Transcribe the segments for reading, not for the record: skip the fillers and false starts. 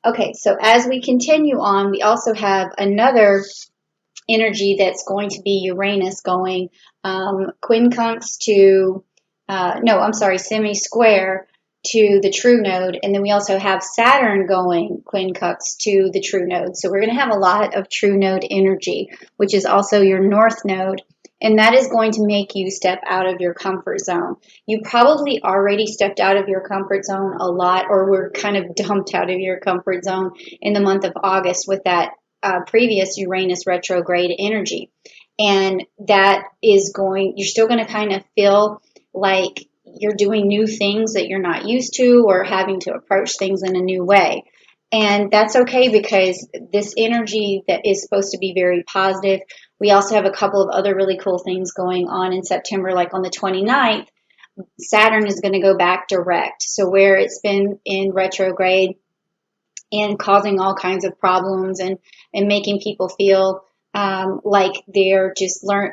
Okay, so as we continue on, we also have another energy that's going to be Uranus going quincunx to, no, I'm sorry, semi-square to the true node. And then we also have Saturn going quincunx to the true node. So we're going to have a lot of true node energy, which is also your north node. And that is going to make you step out of your comfort zone. You probably already stepped out of your comfort zone a lot, or were kind of dumped out of your comfort zone in the month of August with that previous Uranus retrograde energy. And that is you're still going to kind of feel like you're doing new things that you're not used to, or having to approach things in a new way. And that's okay, because this energy that is supposed to be very positive. We also have a couple of other really cool things going on in September, like on the 29th, Saturn is going to go back direct. So where it's been in retrograde and causing all kinds of problems and making people feel like they're just learned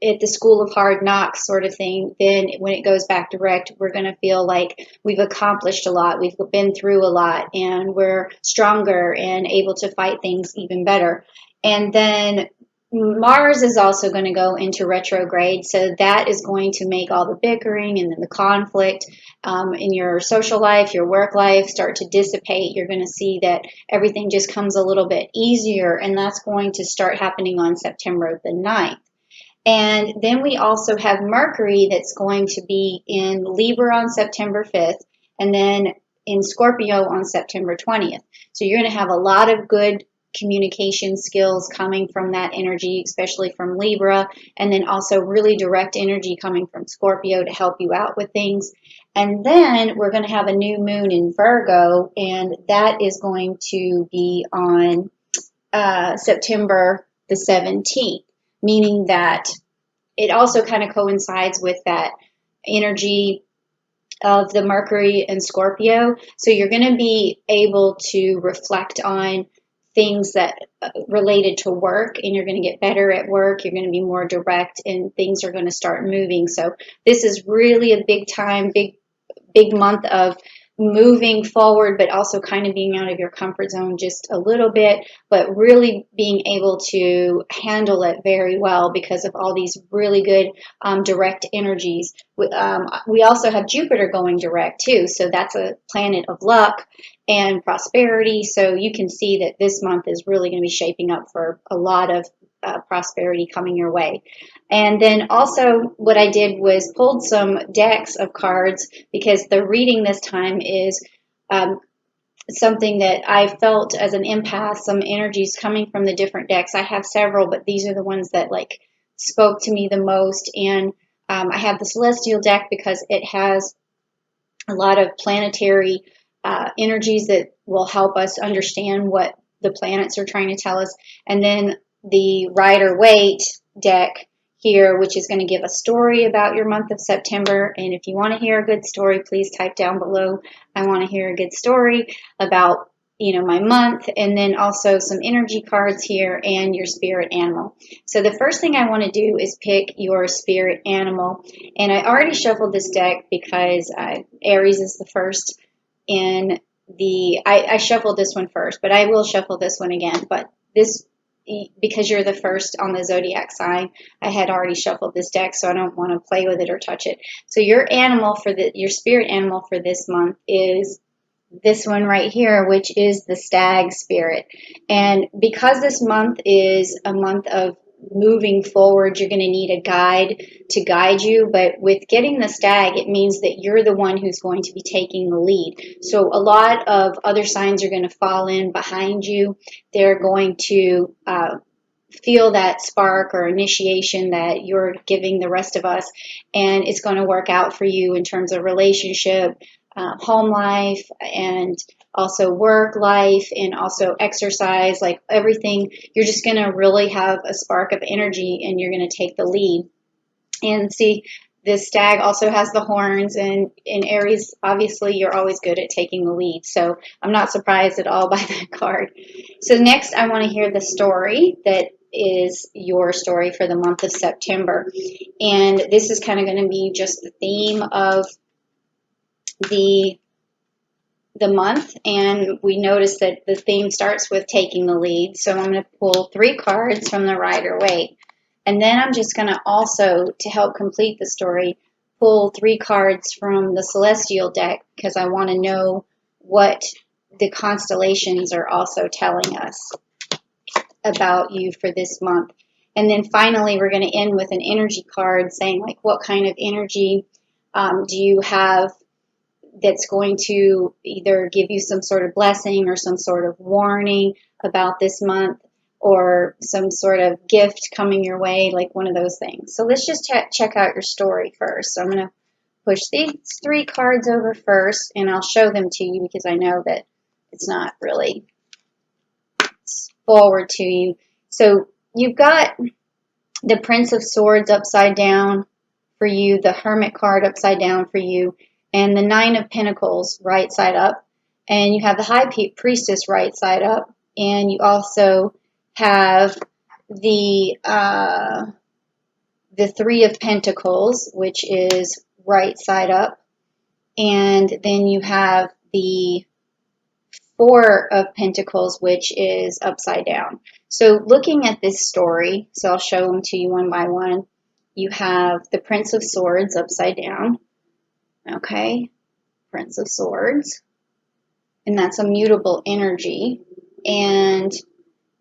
at the school of hard knocks sort of thing, then when it goes back direct, we're going to feel like we've accomplished a lot, we've been through a lot, and we're stronger and able to fight things even better. And then Mars is also going to go into retrograde, so that is going to make all the bickering and then the conflict in your social life, your work life start to dissipate. You're going to see that everything just comes a little bit easier, and that's going to start happening on September the 9th. And then we also have Mercury that's going to be in Libra on September 5th, and then in Scorpio on September 20th. So you're going to have a lot of good communication skills coming from that energy, especially from Libra, and then also really direct energy coming from Scorpio to help you out with things. And then we're going to have a new moon in Virgo, and that is going to be on September the 17th, meaning that it also kind of coincides with that energy of the Mercury and Scorpio. So you're going to be able to reflect on things that related to work, and you're going to get better at work. You're going to be more direct, and things are going to start moving. So this is really a big time, big month of moving forward, but also kind of being out of your comfort zone just a little bit, but really being able to handle it very well because of all these really good direct energies. We also have Jupiter going direct too, so that's a planet of luck and prosperity. So you can see that this month is really going to be shaping up for a lot of prosperity coming your way. And then also what I did was pulled some decks of cards, because the reading this time is something that I felt as an empath, some energies coming from the different decks. I have several, but these are the ones that like spoke to me the most. And I have the Celestial deck because it has a lot of planetary energies that will help us understand what the planets are trying to tell us. And then the Rider-Waite deck here, which is going to give a story about your month of September. And if you want to hear a good story, please type down below, I want to hear a good story about my month. And then also some energy cards here and your spirit animal. So the first thing I want to do is pick your spirit animal. And I already shuffled this deck because Aries is the first in I shuffled this one first, but I will shuffle this one again. But this, because you're the first on the zodiac sign, I had already shuffled this deck, so I don't want to play with it or touch it. So your spirit animal for this month is this one right here, which is the stag spirit. And because this month is a month of moving forward, you're going to need a guide to guide you. But with getting the stag, it means that you're the one who's going to be taking the lead. So a lot of other signs are going to fall in behind you. They're going to feel that spark or initiation that you're giving the rest of us, and it's going to work out for you in terms of relationship, home life, and also work life, and also exercise, like everything. You're just going to really have a spark of energy, and you're going to take the lead. And see, this stag also has the horns, and in Aries, obviously, you're always good at taking the lead. So I'm not surprised at all by that card. So next, I want to hear the story that is your story for the month of September. And this is kind of going to be just the theme of the the month, and we notice that the theme starts with taking the lead. So I'm going to pull 3 cards from the Rider-Waite. And then I'm just going to also, to help complete the story, pull 3 cards from the Celestial deck because I want to know what the constellations are also telling us about you for this month. And then finally, we're going to end with an energy card saying, like, what kind of energy do you have that's going to either give you some sort of blessing or some sort of warning about this month, or some sort of gift coming your way, like one of those things. So let's just check out your story first. So I'm going to push these 3 cards over first, and I'll show them to you because I know that it's not really forward to you. So you've got the Prince of Swords upside down for you, the Hermit card upside down for you, and the 9 of Pentacles right side up, and you have the High Priestess right side up, and you also have the 3 of Pentacles, which is right side up, and then you have the 4 of Pentacles, which is upside down. So looking at this story, so I'll show them to you one by one. You have the Prince of Swords upside down. Okay, Prince of Swords. And that's a mutable energy. And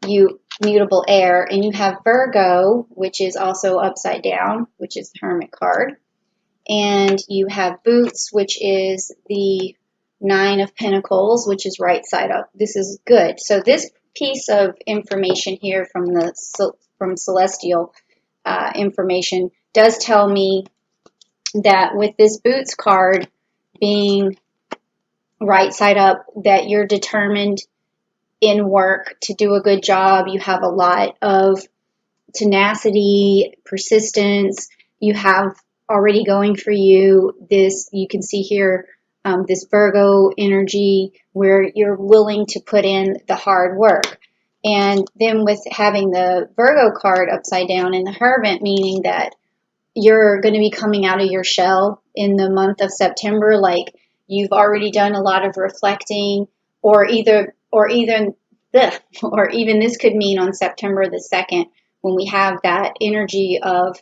you mutable air. And you have Virgo, which is also upside down, which is the Hermit card. And you have Boots, which is the 9 of Pentacles, which is right side up. This is good. So this piece of information here from Celestial information does tell me that with this Boots card being right side up, that you're determined in work to do a good job. You have a lot of tenacity, persistence. You have already going for you this, you can see here, this Virgo energy where you're willing to put in the hard work. And then with having the Virgo card upside down and the Hermit, meaning that you're going to be coming out of your shell in the month of September, like you've already done a lot of reflecting, or even this could mean on September the 2nd, when we have that energy of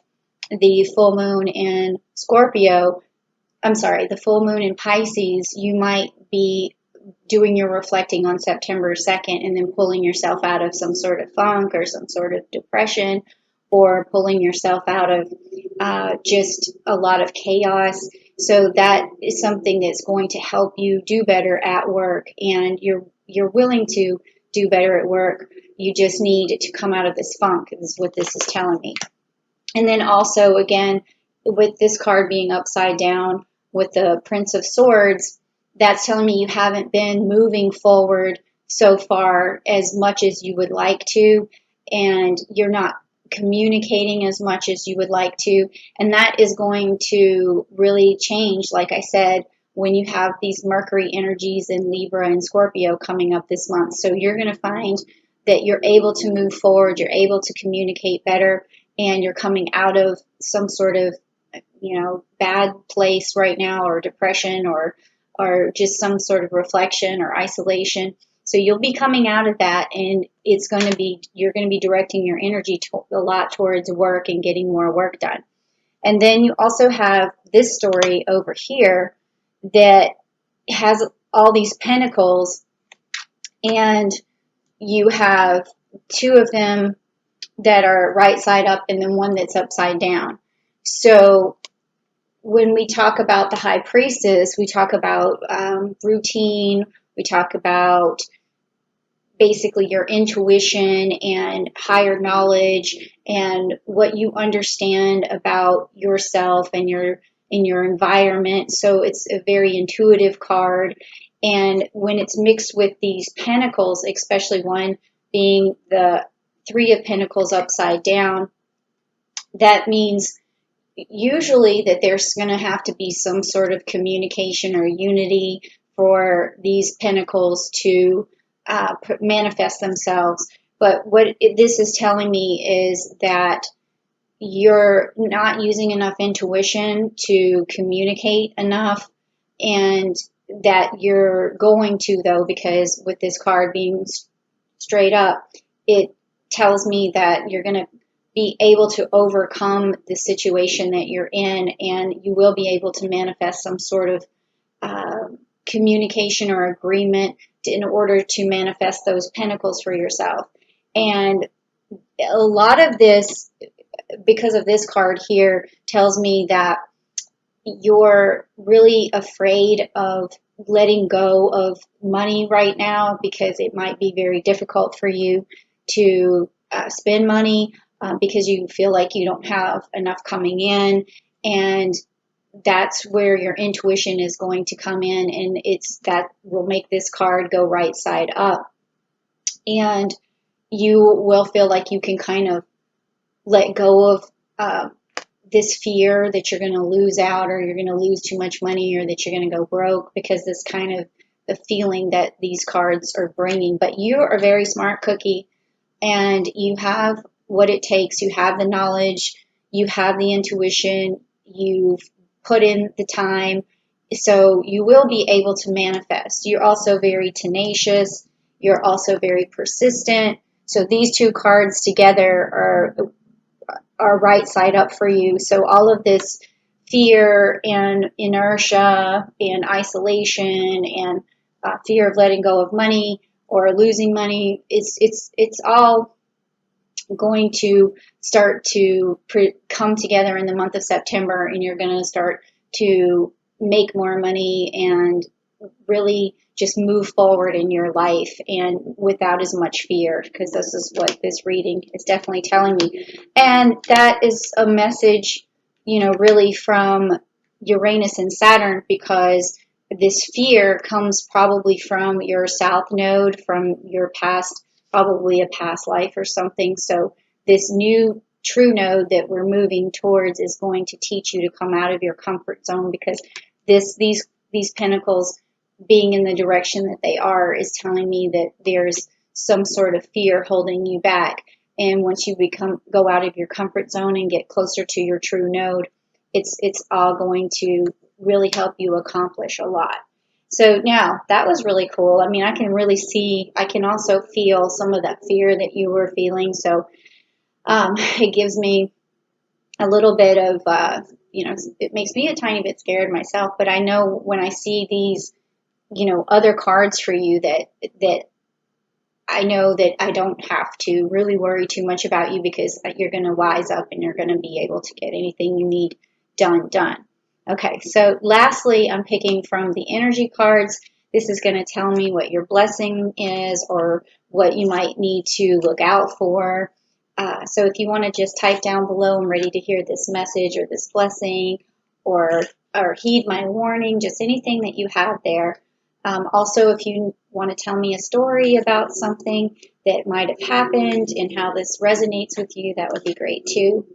the full moon in Scorpio, the full moon in Pisces, you might be doing your reflecting on September 2nd and then pulling yourself out of some sort of funk or some sort of depression, or pulling yourself out of just a lot of chaos. So that is something that's going to help you do better at work, and you're willing to do better at work. You just need to come out of this funk, is what this is telling me. And then also, again, with this card being upside down with the Prince of Swords, that's telling me you haven't been moving forward so far as much as you would like to, and you're not communicating as much as you would like to. And that is going to really change, like I said, when you have these Mercury energies in Libra and Scorpio coming up this month. So you're going to find that you're able to move forward, you're able to communicate better, and you're coming out of some sort of, bad place right now, or depression, or just some sort of reflection or isolation. So you'll be coming out of that, and you're going to be directing your energy a lot towards work and getting more work done. And then you also have this story over here that has all these pentacles, and you have 2 of them that are right side up and then 1 that's upside down. So when we talk about the High Priestess, we talk about routine, we talk about basically your intuition and higher knowledge and what you understand about yourself and in your environment. So it's a very intuitive card. And when it's mixed with these pentacles, especially one being the 3 of Pentacles upside down, that means usually that there's going to have to be some sort of communication or unity for these pentacles to manifest themselves. But what this is telling me is that you're not using enough intuition to communicate enough, and that you're going to, though, because with this card being straight up, it tells me that you're going to be able to overcome the situation that you're in, and you will be able to manifest some sort of uh, communication or agreement in order to manifest those pentacles for yourself. And a lot of this, because of this card here, tells me that you're really afraid of letting go of money right now because it might be very difficult for you to spend money because you feel like you don't have enough coming in. And that's where your intuition is going to come in, and it's that will make this card go right side up. And you will feel like you can kind of let go of this fear that you're going to lose out, or you're going to lose too much money, or that you're going to go broke, because this kind of the feeling that these cards are bringing. But you are a very smart cookie, and you have what it takes. You have the knowledge, you have the intuition, you've put in the time, so you will be able to manifest. You're also very tenacious, you're also very persistent. So these two cards together are right side up for you. So all of this fear and inertia and isolation and fear of letting go of money or losing money, it's all going to start to come together in the month of September, and you're going to start to make more money and really just move forward in your life and without as much fear, because this is what this reading is definitely telling me. And that is a message, really from Uranus and Saturn, because this fear comes probably from your south node, from your past, probably a past life or something. So this new true node that we're moving towards is going to teach you to come out of your comfort zone, because these pentacles being in the direction that they are is telling me that there's some sort of fear holding you back. And once you go out of your comfort zone and get closer to your true node, it's all going to really help you accomplish a lot. So now that was really cool. I mean, I can really see, I can also feel some of that fear that you were feeling. So it gives me a little bit of, it makes me a tiny bit scared myself. But I know when I see these, other cards for you, that I know that I don't have to really worry too much about you, because you're going to wise up and you're going to be able to get anything you need done. Okay, so lastly, I'm picking from the energy cards. This is going to tell me what your blessing is, or what you might need to look out for. So if you want to just type down below, I'm ready to hear this message or this blessing, or heed my warning, just anything that you have there. Also, if you want to tell me a story about something that might have happened and how this resonates with you, that would be great too.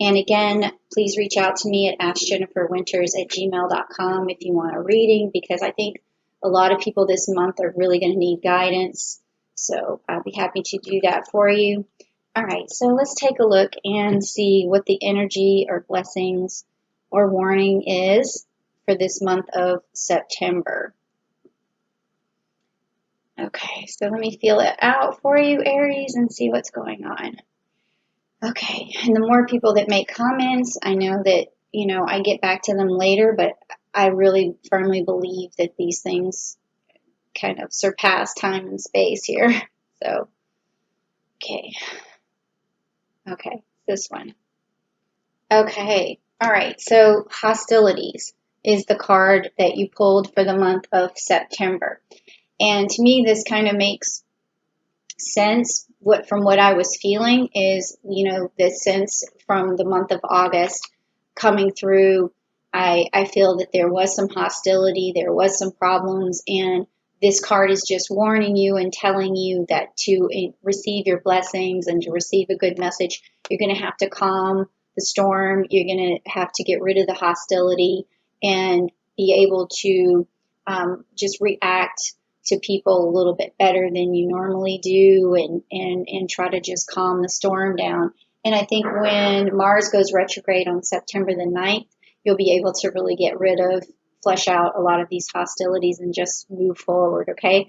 And again, please reach out to me at askjenniferwinters@gmail.com if you want a reading, because I think a lot of people this month are really going to need guidance. So I'll be happy to do that for you. All right, so let's take a look and see what the energy or blessings or warning is for this month of September. Okay, so let me feel it out for you, Aries, and see what's going on. Okay, and the more people that make comments, I know that, I get back to them later, but I really firmly believe that these things kind of surpass time and space here. So, okay, this one. Okay, all right, so hostilities is the card that you pulled for the month of September. And to me, this kind of makes sense. From what I was feeling is, the sense from the month of August coming through, I feel that there was some hostility, there was some problems, and this card is just warning you and telling you that to receive your blessings and to receive a good message, you're going to have to calm the storm. You're going to have to get rid of the hostility and be able to just react to people a little bit better than you normally do, and try to just calm the storm down. And I think when Mars goes retrograde on September the 9th, you'll be able to really get rid of flesh out a lot of these hostilities and just move forward, okay?